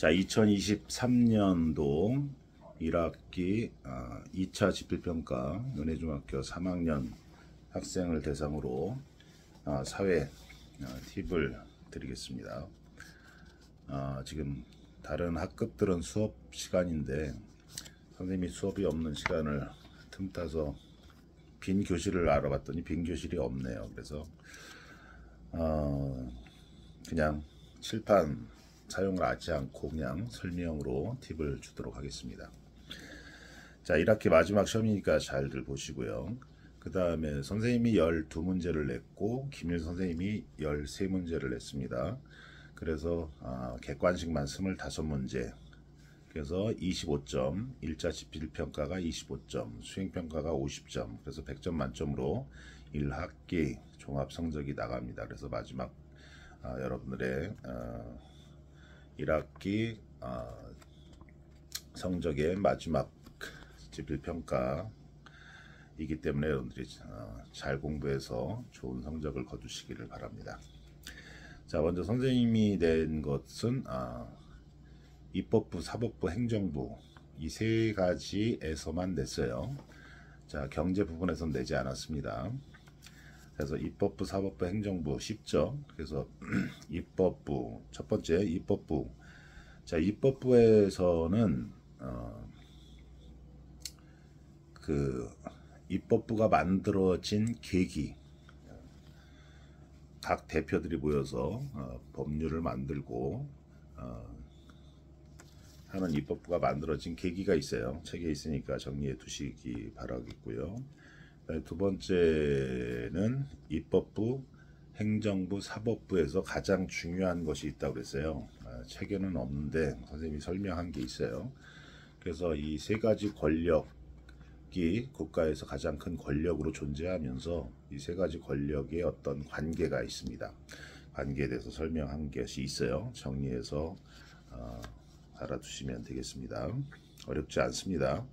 자, 2023년도 1학기 2차 지필평가 은혜중학교 3학년 학생을 대상으로 사회 팁을 드리겠습니다. 지금 다른 학급들은 수업 시간인데 선생님이 수업이 없는 시간을 틈타서 빈 교실을 알아봤더니 빈 교실이 없네요. 그래서 그냥 칠판 사용을 하지 않고 그냥 설명으로 팁을 주도록 하겠습니다. 자, 1학기 마지막 시험이니까 잘들 보시고요. 그 다음에 선생님이 12문제를 냈고 김일 선생님이 13문제를 냈습니다. 그래서 객관식만 25문제, 그래서 25점, 1차 지필평가가 25점, 수행평가가 50점, 그래서 100점 만점으로 1학기 종합성적이 나갑니다. 그래서 마지막 여러분들의 1학기 성적의 마지막 지필평가이기 때문에 여러분들이 잘 공부해서 좋은 성적을 거두시기를 바랍니다. 자, 먼저 선생님이 낸 것은 입법부, 사법부, 행정부 이 세 가지에서만 냈어요. 자, 경제 부분에선 내지 않았습니다. 그래서 입법부, 사법부, 행정부 쉽죠. 그래서 입법부, 첫 번째 입법부. 자, 입법부에서는 그 입법부가 만들어진 계기, 각 대표들이 모여서 법률을 만들고 하는 입법부가 만들어진 계기가 있어요. 책에 있으니까 정리해 두시기 바라겠고요. 두 번째는 입법부, 행정부, 사법부에서 가장 중요한 것이 있다고 그랬어요. 책에는 없는데 선생님이 설명한 게 있어요. 그래서 이 세 가지 권력이 국가에서 가장 큰 권력으로 존재하면서 이 세 가지 권력의 어떤 관계가 있습니다. 관계에 대해서 설명한 것이 있어요. 정리해서 알아두시면 되겠습니다. 어렵지 않습니다.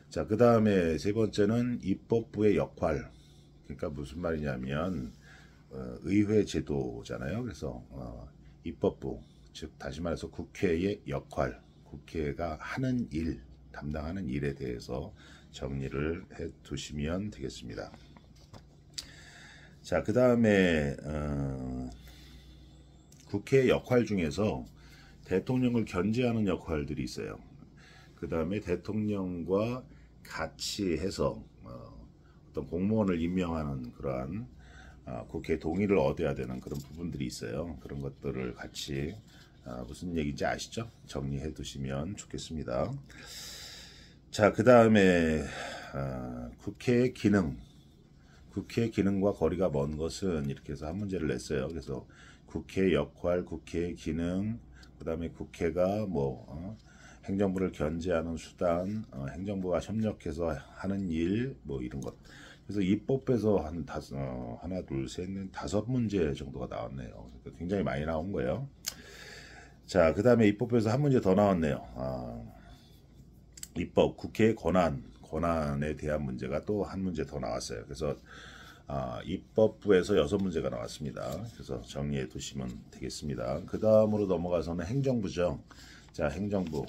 자, 그 다음에 세 번째는 입법부의 역할. 그러니까 무슨 말이냐면 의회 제도잖아요. 그래서 입법부, 즉 다시 말해서 국회의 역할, 국회가 하는 일, 담당하는 일에 대해서 정리를 해 두시면 되겠습니다. 자, 그 다음에 국회의 역할 중에서 대통령을 견제하는 역할들이 있어요. 그 다음에 대통령과 같이 해서 어떤 공무원을 임명하는 그러한 국회 동의를 얻어야 되는 그런 부분들이 있어요. 그런 것들을 같이 무슨 얘기인지 아시죠? 정리해 두시면 좋겠습니다. 자, 그 다음에 국회의 기능, 국회의 기능과 거리가 먼 것은 이렇게 해서 한 문제를 냈어요. 그래서 국회의 역할, 국회의 기능, 그 다음에 국회가 행정부를 견제하는 수단, 행정부와 협력해서 하는 일, 이런 것. 그래서 입법부에서 하나, 둘, 셋, 넷, 5문제 정도가 나왔네요. 굉장히 많이 나온 거예요. 자, 그 다음에 입법부에서 한 문제 더 나왔네요. 입법, 국회의 권한에 대한 문제가 또 한 문제 더 나왔어요. 그래서 입법부에서 6문제가 나왔습니다. 그래서 정리해 두시면 되겠습니다. 그 다음으로 넘어가서는 행정부죠. 자, 행정부.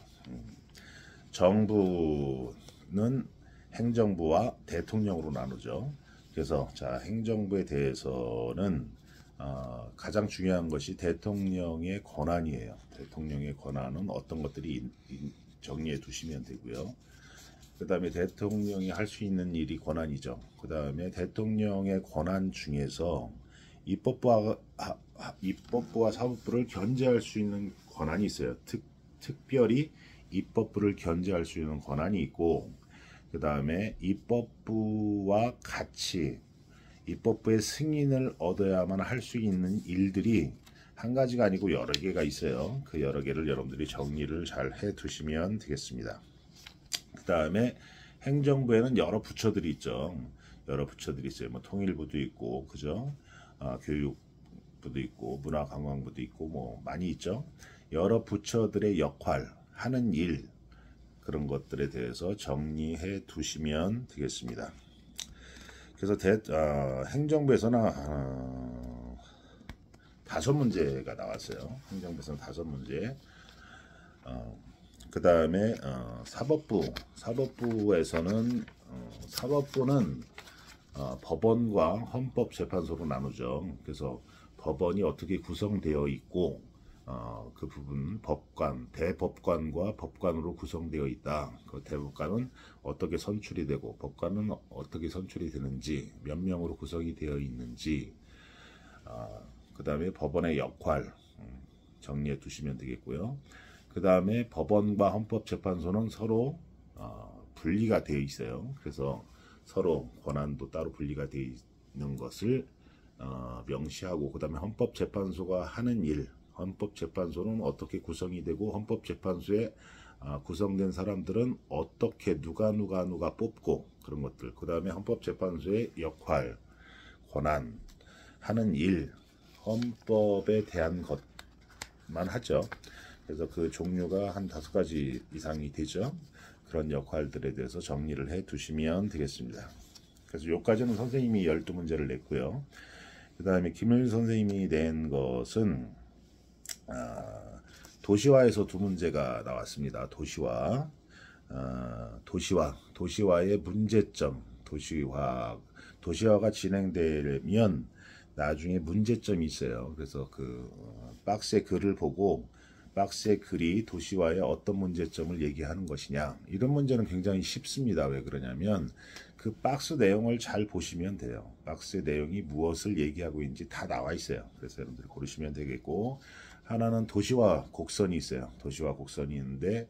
정부는 행정부와 대통령으로 나누죠. 그래서 자, 행정부에 대해서는 가장 중요한 것이 대통령의 권한이에요. 대통령의 권한은 어떤 것들이 정리해 두시면 되고요. 그 다음에 대통령이 할 수 있는 일이 권한이죠. 그 다음에 대통령의 권한 중에서 입법부와 사법부를 견제할 수 있는 권한이 있어요. 특별히 입법부를 견제할 수 있는 권한이 있고, 그 다음에 입법부와 같이 입법부의 승인을 얻어야만 할 수 있는 일들이 한 가지가 아니고 여러 개가 있어요. 그 여러 개를 여러분들이 정리를 잘 해 두시면 되겠습니다. 그 다음에 행정부에는 여러 부처들이 있죠. 여러 부처들이 있어요. 통일부도 있고, 그죠? 교육부도 있고, 문화관광부도 있고, 많이 있죠. 여러 부처들의 역할, 하는 일, 그런 것들에 대해서 정리해 두시면 되겠습니다. 그래서 행정부에서는 5문제가 나왔어요. 행정부에서는 5문제. 그 다음에 사법부에서는 사법부는 법원과 헌법재판소로 나누죠. 그래서 법원이 어떻게 구성되어 있고 그 부분 법관, 대법관과 법관으로 구성되어 있다. 그 대법관은 어떻게 선출이 되고 법관은 어떻게 선출이 되는지, 몇 명으로 구성이 되어 있는지, 그 다음에 법원의 역할 정리해 두시면 되겠고요. 그 다음에 법원과 헌법재판소는 서로 분리가 되어 있어요. 그래서 서로 권한도 따로 분리가 되어 있는 것을 명시하고, 그 다음에 헌법재판소가 하는 일, 헌법재판소는 어떻게 구성이 되고, 헌법재판소에 구성된 사람들은 어떻게 누가 뽑고, 그런 것들, 그 다음에 헌법재판소의 역할, 권한, 하는 일, 헌법에 대한 것만 하죠. 그래서 그 종류가 한 5가지 이상이 되죠. 그런 역할들에 대해서 정리를 해 두시면 되겠습니다. 그래서 여기까지는 선생님이 12문제를 냈고요. 그 다음에 김효일 선생님이 낸 것은 도시화에서 2문제가 나왔습니다. 도시화의 문제점, 도시화가 진행되려면 나중에 문제점이 있어요. 그래서 그 박스의 글을 보고 박스의 글이 도시화에 어떤 문제점을 얘기하는 것이냐, 이런 문제는 굉장히 쉽습니다. 왜 그러냐면 그 박스 내용을 잘 보시면 돼요. 박스의 내용이 무엇을 얘기하고 있는지 다 나와 있어요. 그래서 여러분들이 고르시면 되겠고, 하나는 도시화 곡선이 있어요. 도시화 곡선이 있는데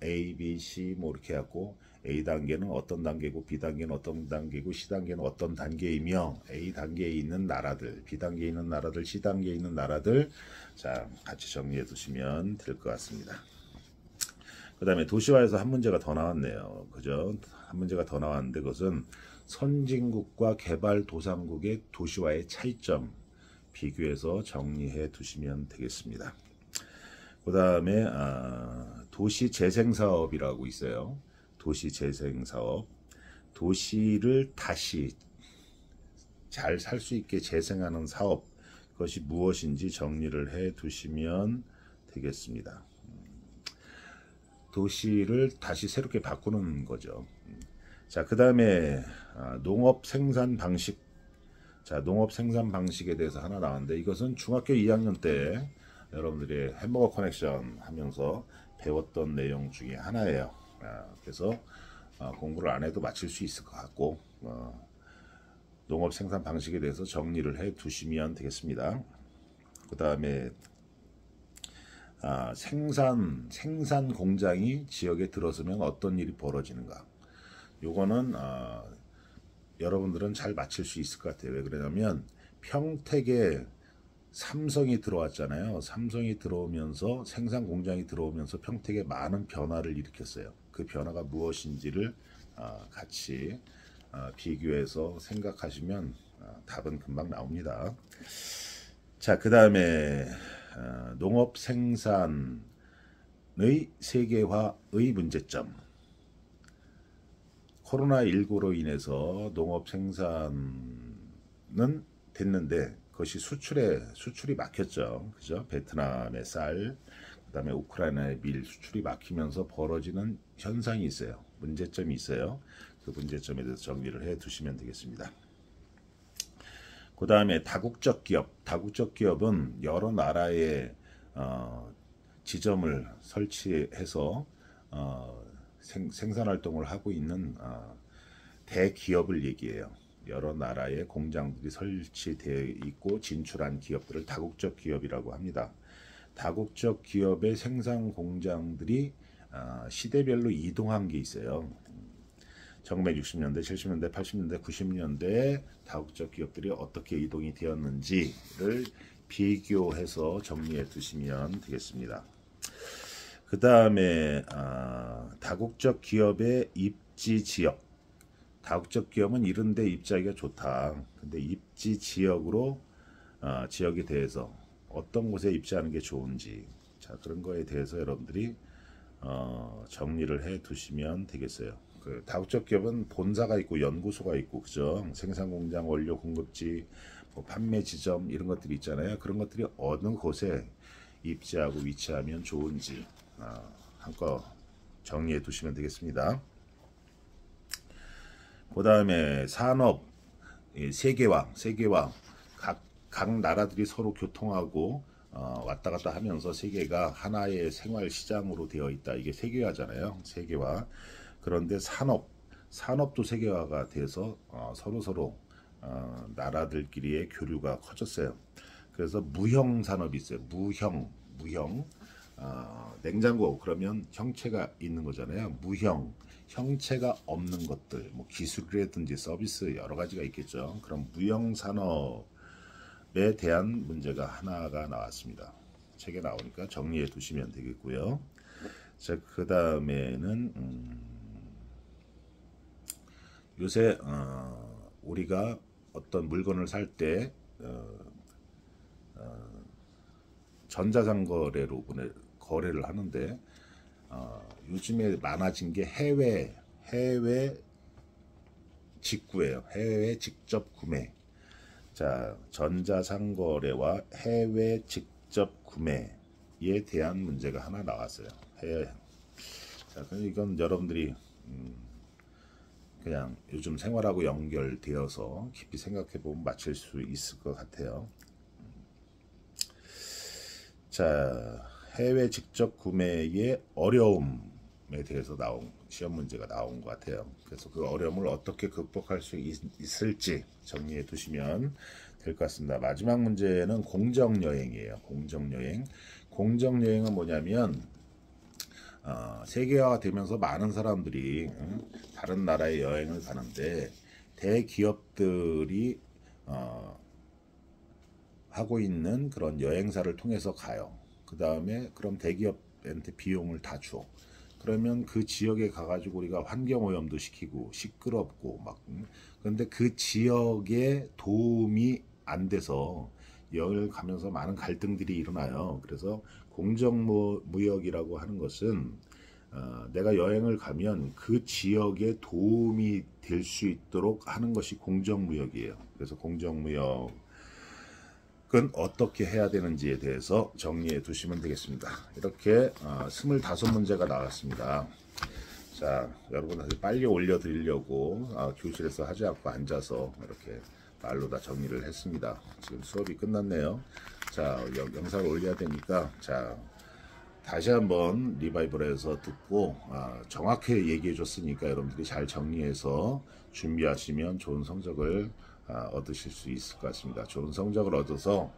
A, B, C 뭐 이렇게 하고, A 단계는 어떤 단계고, B 단계는 어떤 단계고, C 단계는 어떤 단계이며, A 단계에 있는 나라들, B 단계에 있는 나라들, C 단계에 있는 나라들, 자 같이 정리해 두시면 될 것 같습니다. 그 다음에 도시화에서 한 문제가 더 나왔네요. 그죠? 한 문제가 더 나왔는데, 그것은 선진국과 개발도상국의 도시화의 차이점 비교해서 정리해 두시면 되겠습니다. 그 다음에 도시재생사업이라고 있어요. 도시재생사업, 도시를 다시 잘 살 수 있게 재생하는 사업, 그것이 무엇인지 정리를 해 두시면 되겠습니다. 도시를 다시 새롭게 바꾸는 거죠. 자, 그 다음에 농업 생산 방식. 자, 농업 생산 방식에 대해서 하나 나왔는데, 이것은 중학교 2학년 때 여러분들이 햄버거 커넥션 하면서 배웠던 내용 중에 하나예요. 그래서 공부를 안 해도 맞힐 수 있을 것 같고, 농업 생산 방식에 대해서 정리를 해 두시면 되겠습니다. 그 다음에 생산 공장이 지역에 들어서면 어떤 일이 벌어지는가. 요거는 여러분들은 잘 맞힐 수 있을 것 같아요. 왜 그러냐면 평택에 삼성이 들어왔잖아요. 삼성이 들어오면서, 생산 공장이 들어오면서 평택에 많은 변화를 일으켰어요. 그 변화가 무엇인지를 같이 비교해서 생각하시면 답은 금방 나옵니다. 자, 그 다음에 농업 생산의 세계화의 문제점. 코로나19로 인해서 농업 생산은 됐는데 그것이 수출이 막혔죠. 그죠? 베트남의 쌀, 그다음에 우크라이나의 밀 수출이 막히면서 벌어지는 현상이 있어요. 문제점이 있어요. 그 문제점에 대해서 정리를 해 두시면 되겠습니다. 그 다음에 다국적 기업은 여러 나라에 지점을 설치해서 생산 활동을 하고 있는 대기업을 얘기해요. 여러 나라의 공장들이 설치되어 있고 진출한 기업들을 다국적 기업이라고 합니다. 다국적 기업의 생산 공장들이 시대별로 이동한 게 있어요. 1960년대, 70년대, 80년대, 90년대에 다국적 기업들이 어떻게 이동이 되었는지를 비교해서 정리해 두시면 되겠습니다. 그 다음에 다국적 기업의 입지 지역. 다국적 기업은 이런 데 입지하기가 좋다. 근데 입지 지역으로 지역에 대해서 어떤 곳에 입지하는 게 좋은지, 자 그런 거에 대해서 여러분들이 정리를 해 두시면 되겠어요. 그 다국적 기업은 본사가 있고 연구소가 있고, 그죠? 생산 공장, 원료 공급지, 뭐 판매 지점 이런 것들이 있잖아요. 그런 것들이 어느 곳에 입지하고 위치하면 좋은지 한껏 정리해 두시면 되겠습니다. 그 다음에 산업, 세계화 각 나라들이 서로 교통하고 왔다 갔다 하면서 세계가 하나의 생활 시장으로 되어 있다. 이게 세계화잖아요. 세계화. 그런데 산업도 세계화가 돼서 서로 나라들끼리의 교류가 커졌어요. 그래서 무형 산업이 있어요. 무형. 냉장고 그러면 형체가 있는 거잖아요. 무형, 형체가 없는 것들, 뭐 기술이라든지 서비스 여러 가지가 있겠죠. 그럼 무형 산업에 대한 문제가 하나가 나왔습니다. 책에 나오니까 정리해 두시면 되겠고요. 자, 그 다음에는 요새 우리가 어떤 물건을 살 때 전자상거래로 거래를 하는데 요즘에 많아진 게 해외 직구예요. 해외 직접 구매. 자, 전자상거래와 해외 직접 구매에 대한 문제가 하나 나왔어요. 자, 이건 여러분들이 그냥 요즘 생활하고 연결되어서 깊이 생각해 보면 맞힐 수 있을 것 같아요. 자, 해외 직접 구매의 어려움에 대해서 나온 시험 문제가 나온 것 같아요. 그래서 그 어려움을 어떻게 극복할 수 있을지 정리해 두시면 될 것 같습니다. 마지막 문제는 공정여행이에요. 공정여행은 뭐냐면 세계화가 되면서 많은 사람들이 다른 나라에 여행을 가는데 대기업들이 하고 있는 그런 여행사를 통해서 가요. 그 다음에 그럼 대기업한테 비용을 다 줘. 그러면 그 지역에 가가지고 우리가 환경오염도 시키고 시끄럽고 막 그런데 그 지역에 도움이 안 돼서 여행을 가면서 많은 갈등들이 일어나요. 그래서 공정무역이라고 하는 것은 내가 여행을 가면 그 지역에 도움이 될 수 있도록 하는 것이 공정무역이에요. 그래서 공정무역은 어떻게 해야 되는지에 대해서 정리해 두시면 되겠습니다. 이렇게 25문제가 나왔습니다. 자, 여러분한테 빨리 올려드리려고 교실에서 하지 않고 앉아서 이렇게 말로 다 정리를 했습니다. 지금 수업이 끝났네요. 자, 영상을 올려야 되니까 자 다시 한번 리바이벌해서 듣고 정확히 얘기해 줬으니까 여러분들이 잘 정리해서 준비하시면 좋은 성적을 얻으실 수 있을 것 같습니다. 좋은 성적을 얻어서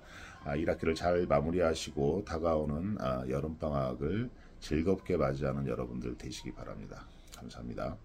1학기를 잘 마무리하시고 다가오는 여름방학을 즐겁게 맞이하는 여러분들 되시기 바랍니다. 감사합니다.